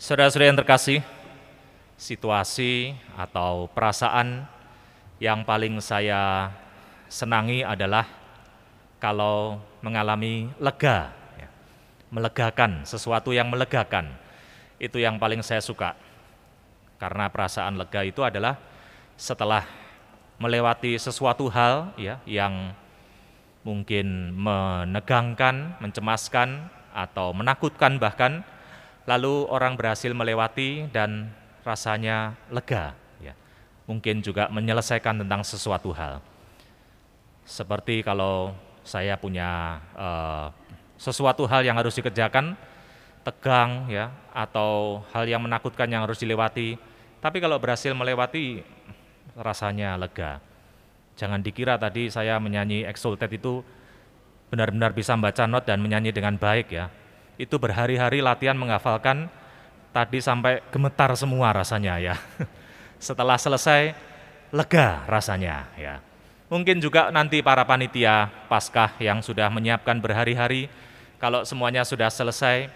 Saudara-saudara yang terkasih, situasi atau perasaan yang paling saya senangi adalah kalau mengalami lega, ya, melegakan, sesuatu yang melegakan. Itu yang paling saya suka. Karena perasaan lega itu adalah setelah melewati sesuatu hal ya, yang mungkin menegangkan, mencemaskan, atau menakutkan bahkan, lalu orang berhasil melewati dan rasanya lega. Ya. Mungkin juga menyelesaikan tentang sesuatu hal. Seperti kalau saya punya sesuatu hal yang harus dikerjakan, tegang ya, atau hal yang menakutkan yang harus dilewati, tapi kalau berhasil melewati, rasanya lega. Jangan dikira tadi saya menyanyi Exalted itu benar-benar bisa membaca not dan menyanyi dengan baik ya. Itu berhari-hari latihan menghafalkan, tadi sampai gemetar semua rasanya ya. Setelah selesai, lega rasanya ya. Mungkin juga nanti para panitia Paskah yang sudah menyiapkan berhari-hari, kalau semuanya sudah selesai,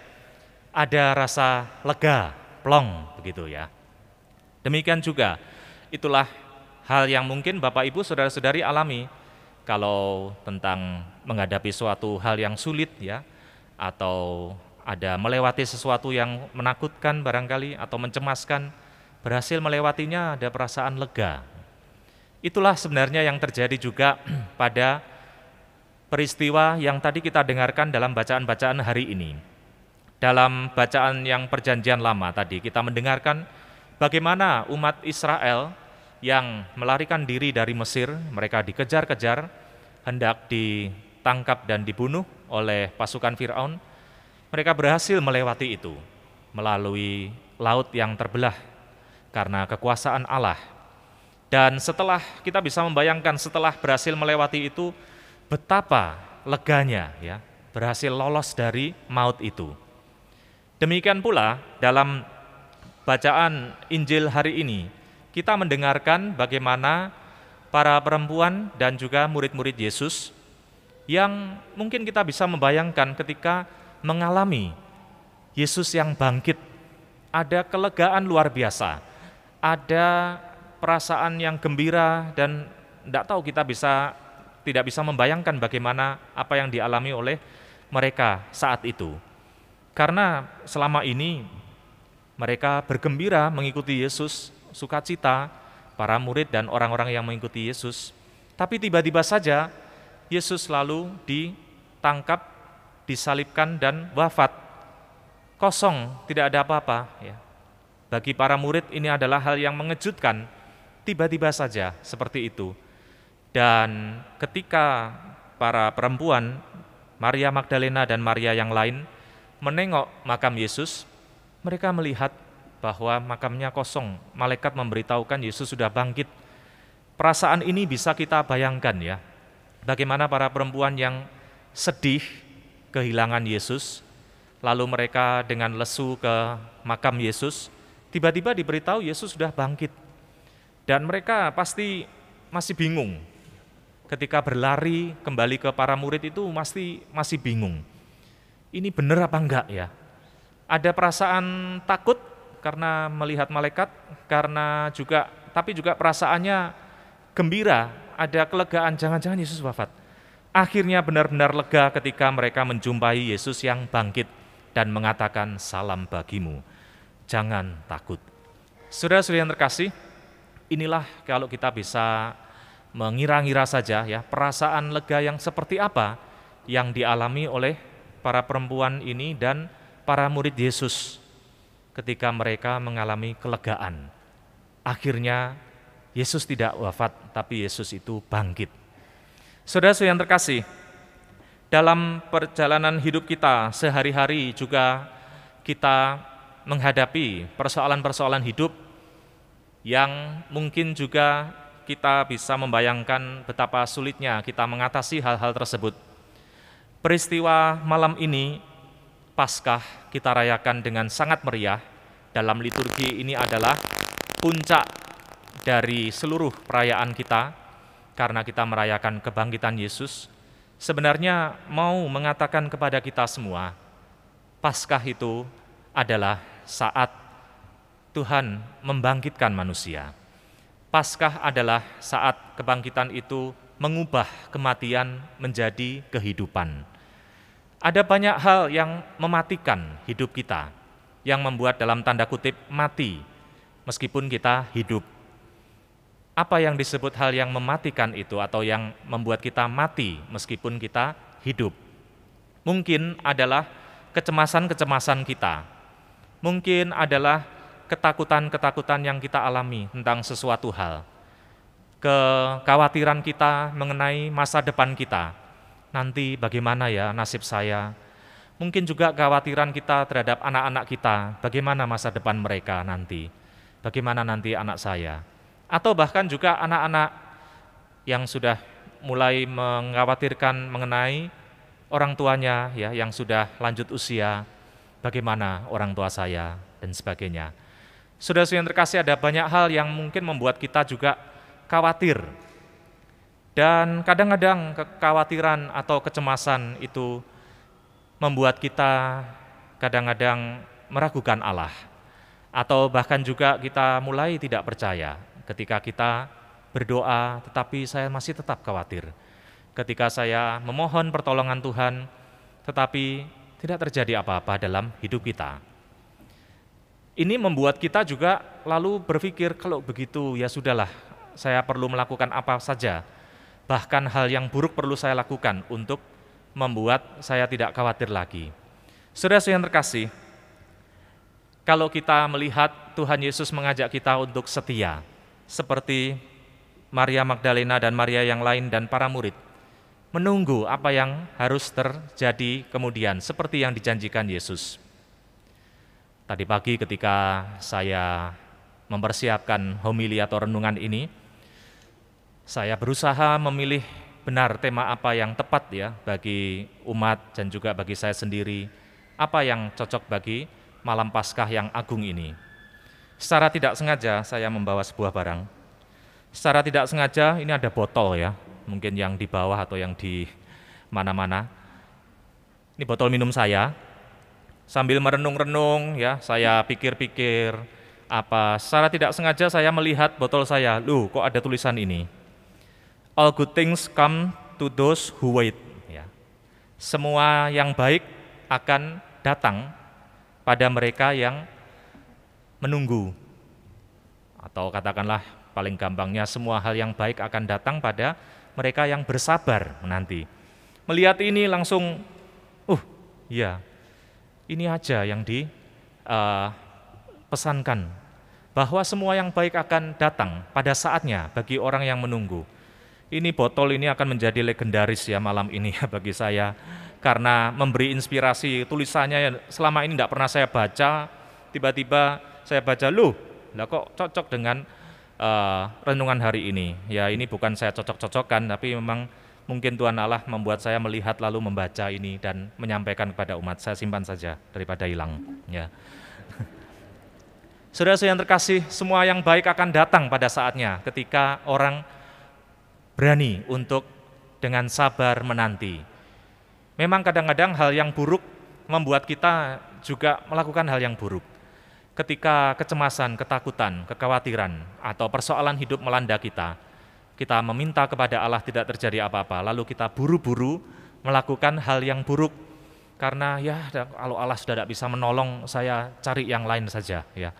ada rasa lega, plong begitu ya. Demikian juga, itulah hal yang mungkin Bapak Ibu saudara-saudari alami kalau tentang menghadapi suatu hal yang sulit ya, atau ada melewati sesuatu yang menakutkan barangkali atau mencemaskan, berhasil melewatinya ada perasaan lega. Itulah sebenarnya yang terjadi juga pada peristiwa yang tadi kita dengarkan dalam bacaan-bacaan hari ini. Dalam bacaan yang perjanjian lama tadi kita mendengarkan bagaimana umat Israel yang melarikan diri dari Mesir, mereka dikejar-kejar, hendak ditangkap dan dibunuh oleh pasukan Firaun. Mereka berhasil melewati itu melalui laut yang terbelah karena kekuasaan Allah. Dan setelah kita bisa membayangkan setelah berhasil melewati itu, betapa leganya ya, berhasil lolos dari maut itu. Demikian pula dalam bacaan Injil hari ini, kita mendengarkan bagaimana para perempuan dan juga murid-murid Yesus yang mungkin kita bisa membayangkan ketika mengalami Yesus yang bangkit, ada kelegaan luar biasa, ada perasaan yang gembira dan tidak tahu kita tidak bisa membayangkan bagaimana apa yang dialami oleh mereka saat itu. Karena selama ini mereka bergembira mengikuti Yesus, sukacita, para murid dan orang-orang yang mengikuti Yesus. Tapi tiba-tiba saja Yesus lalu ditangkap, disalibkan dan wafat. Kosong, tidak ada apa-apa. Ya. Bagi para murid ini adalah hal yang mengejutkan. Tiba-tiba saja seperti itu. Dan ketika para perempuan, Maria Magdalena dan Maria yang lain, menengok makam Yesus, mereka melihat bahwa makamnya kosong. Malaikat memberitahukan Yesus sudah bangkit. Perasaan ini bisa kita bayangkan ya. Bagaimana para perempuan yang sedih kehilangan Yesus, lalu mereka dengan lesu ke makam Yesus, tiba-tiba diberitahu Yesus sudah bangkit. Dan mereka pasti masih bingung. Ketika berlari kembali ke para murid itu masih bingung. Ini benar apa enggak ya? Ada perasaan takut karena melihat malaikat, tapi juga perasaannya gembira, ada kelegaan, jangan-jangan Yesus wafat. Akhirnya benar-benar lega ketika mereka menjumpai Yesus yang bangkit dan mengatakan salam bagimu, jangan takut. Saudara-saudara yang terkasih, inilah kalau kita bisa mengira-ngira saja ya, perasaan lega yang seperti apa yang dialami oleh para perempuan ini dan para murid Yesus ketika mereka mengalami kelegaan. Akhirnya Yesus tidak wafat, tapi Yesus itu bangkit. Saudara-saudara yang terkasih, dalam perjalanan hidup kita sehari-hari juga kita menghadapi persoalan-persoalan hidup yang mungkin juga kita bisa membayangkan betapa sulitnya kita mengatasi hal-hal tersebut. Peristiwa malam ini, Paskah, kita rayakan dengan sangat meriah. Dalam liturgi ini adalah puncak dari seluruh perayaan kita, karena kita merayakan kebangkitan Yesus. Sebenarnya mau mengatakan kepada kita semua, Paskah itu adalah saat Tuhan membangkitkan manusia. Paskah adalah saat kebangkitan itu mengubah kematian menjadi kehidupan. Ada banyak hal yang mematikan hidup kita, yang membuat dalam tanda kutip mati, meskipun kita hidup. Apa yang disebut hal yang mematikan itu atau yang membuat kita mati meskipun kita hidup? Mungkin adalah kecemasan-kecemasan kita. Mungkin adalah ketakutan-ketakutan yang kita alami tentang sesuatu hal. Kekhawatiran kita mengenai masa depan kita. Nanti bagaimana ya nasib saya? Mungkin juga kekhawatiran kita terhadap anak-anak kita, bagaimana masa depan mereka nanti? Bagaimana nanti anak saya? Atau bahkan juga anak-anak yang sudah mulai mengkhawatirkan mengenai orang tuanya ya yang sudah lanjut usia, bagaimana orang tua saya dan sebagainya. Saudara-saudara yang terkasih, ada banyak hal yang mungkin membuat kita juga khawatir. Dan kadang-kadang kekhawatiran atau kecemasan itu membuat kita kadang-kadang meragukan Allah. Atau bahkan juga kita mulai tidak percaya ketika kita berdoa tetapi saya masih tetap khawatir. Ketika saya memohon pertolongan Tuhan tetapi tidak terjadi apa-apa dalam hidup kita. Ini membuat kita juga lalu berpikir, kalau begitu ya sudahlah, saya perlu melakukan apa saja. Bahkan hal yang buruk perlu saya lakukan untuk membuat saya tidak khawatir lagi. Saudara yang terkasih, kalau kita melihat Tuhan Yesus mengajak kita untuk setia, seperti Maria Magdalena dan Maria yang lain dan para murid, menunggu apa yang harus terjadi kemudian, seperti yang dijanjikan Yesus. Tadi pagi ketika saya mempersiapkan homili atau renungan ini, saya berusaha memilih benar tema apa yang tepat ya bagi umat dan juga bagi saya sendiri, apa yang cocok bagi malam Paskah yang agung ini. Secara tidak sengaja saya membawa sebuah barang. Secara tidak sengaja ini ada botol ya, mungkin yang di bawah atau yang di mana-mana. Ini botol minum saya. Sambil merenung-renung ya, saya pikir-pikir secara tidak sengaja saya melihat botol saya. Loh, kok ada tulisan ini? All good things come to those who wait. Ya. Semua yang baik akan datang pada mereka yang menunggu. Atau katakanlah paling gampangnya, semua hal yang baik akan datang pada mereka yang bersabar menanti. Melihat ini langsung, ya, ini aja yang dipesankan, bahwa semua yang baik akan datang pada saatnya bagi orang yang menunggu. Ini botol ini akan menjadi legendaris ya malam ini ya bagi saya, karena memberi inspirasi. Tulisannya yang selama ini tidak pernah saya baca, tiba-tiba saya baca, lah kok cocok dengan renungan hari ini. Ya ini bukan saya cocok-cocokkan, tapi memang mungkin Tuhan Allah membuat saya melihat lalu membaca ini dan menyampaikan kepada umat. Saya simpan saja daripada hilang. Ya. Saudara-saudara yang terkasih, semua yang baik akan datang pada saatnya ketika orang berani untuk dengan sabar menanti. Memang kadang-kadang hal yang buruk membuat kita juga melakukan hal yang buruk. Ketika kecemasan, ketakutan, kekhawatiran, atau persoalan hidup melanda kita meminta kepada Allah tidak terjadi apa-apa, lalu kita buru-buru melakukan hal yang buruk, karena ya kalau Allah sudah tidak bisa menolong, saya cari yang lain saja ya,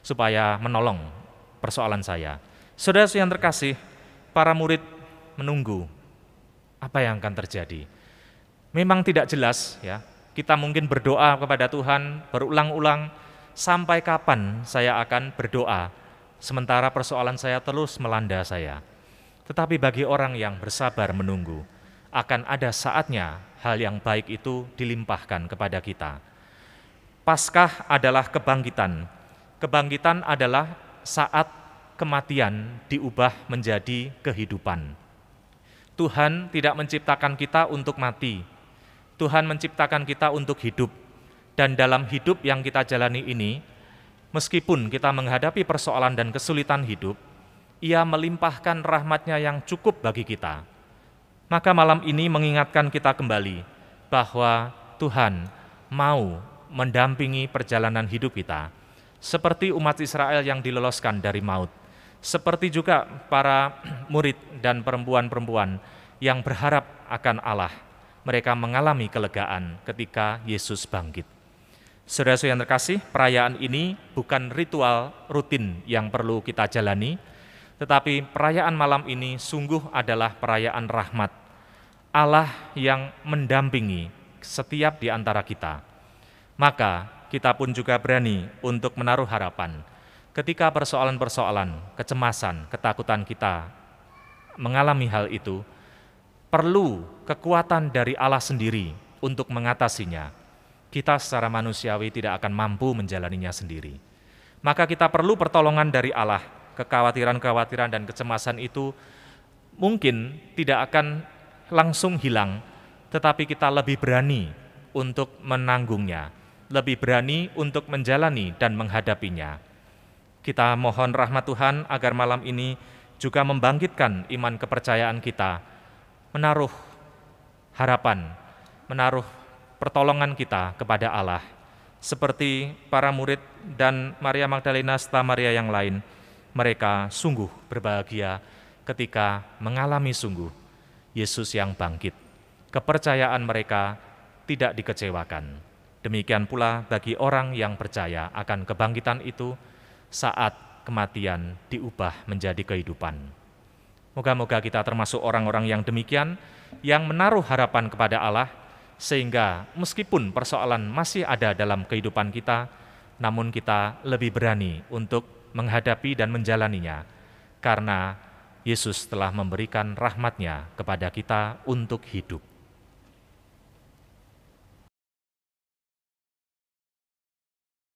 supaya menolong persoalan saya. Saudara yang terkasih, para murid menunggu apa yang akan terjadi. Memang tidak jelas ya, kita mungkin berdoa kepada Tuhan berulang-ulang, sampai kapan saya akan berdoa, sementara persoalan saya terus melanda saya. Tetapi bagi orang yang bersabar menunggu, akan ada saatnya hal yang baik itu dilimpahkan kepada kita. Paskah adalah kebangkitan. Kebangkitan adalah saat kematian diubah menjadi kehidupan. Tuhan tidak menciptakan kita untuk mati. Tuhan menciptakan kita untuk hidup. Dan dalam hidup yang kita jalani ini, meskipun kita menghadapi persoalan dan kesulitan hidup, Ia melimpahkan rahmat-Nya yang cukup bagi kita. Maka malam ini mengingatkan kita kembali bahwa Tuhan mau mendampingi perjalanan hidup kita, seperti umat Israel yang diloloskan dari maut, seperti juga para murid dan perempuan-perempuan yang berharap akan Allah. Mereka mengalami kelegaan ketika Yesus bangkit. Saudara-saudara yang terkasih, perayaan ini bukan ritual rutin yang perlu kita jalani, tetapi perayaan malam ini sungguh adalah perayaan rahmat Allah yang mendampingi setiap di antara kita. Maka kita pun juga berani untuk menaruh harapan ketika persoalan-persoalan, kecemasan, ketakutan kita mengalami hal itu, perlu kekuatan dari Allah sendiri untuk mengatasinya. Kita secara manusiawi tidak akan mampu menjalaninya sendiri. Maka kita perlu pertolongan dari Allah. Kekhawatiran-kekhawatiran dan kecemasan itu mungkin tidak akan langsung hilang, tetapi kita lebih berani untuk menanggungnya, lebih berani untuk menjalani dan menghadapinya. Kita mohon rahmat Tuhan agar malam ini juga membangkitkan iman kepercayaan kita, menaruh harapan, menaruh pertolongan kita kepada Allah, seperti para murid dan Maria Magdalena serta Maria yang lain. Mereka sungguh berbahagia ketika mengalami sungguh Yesus yang bangkit. Kepercayaan mereka tidak dikecewakan. Demikian pula bagi orang yang percaya akan kebangkitan itu saat kematian diubah menjadi kehidupan. Moga-moga kita termasuk orang-orang yang demikian, yang menaruh harapan kepada Allah, sehingga meskipun persoalan masih ada dalam kehidupan kita, namun kita lebih berani untuk menghadapi dan menjalaninya, karena Yesus telah memberikan rahmat-Nya kepada kita untuk hidup.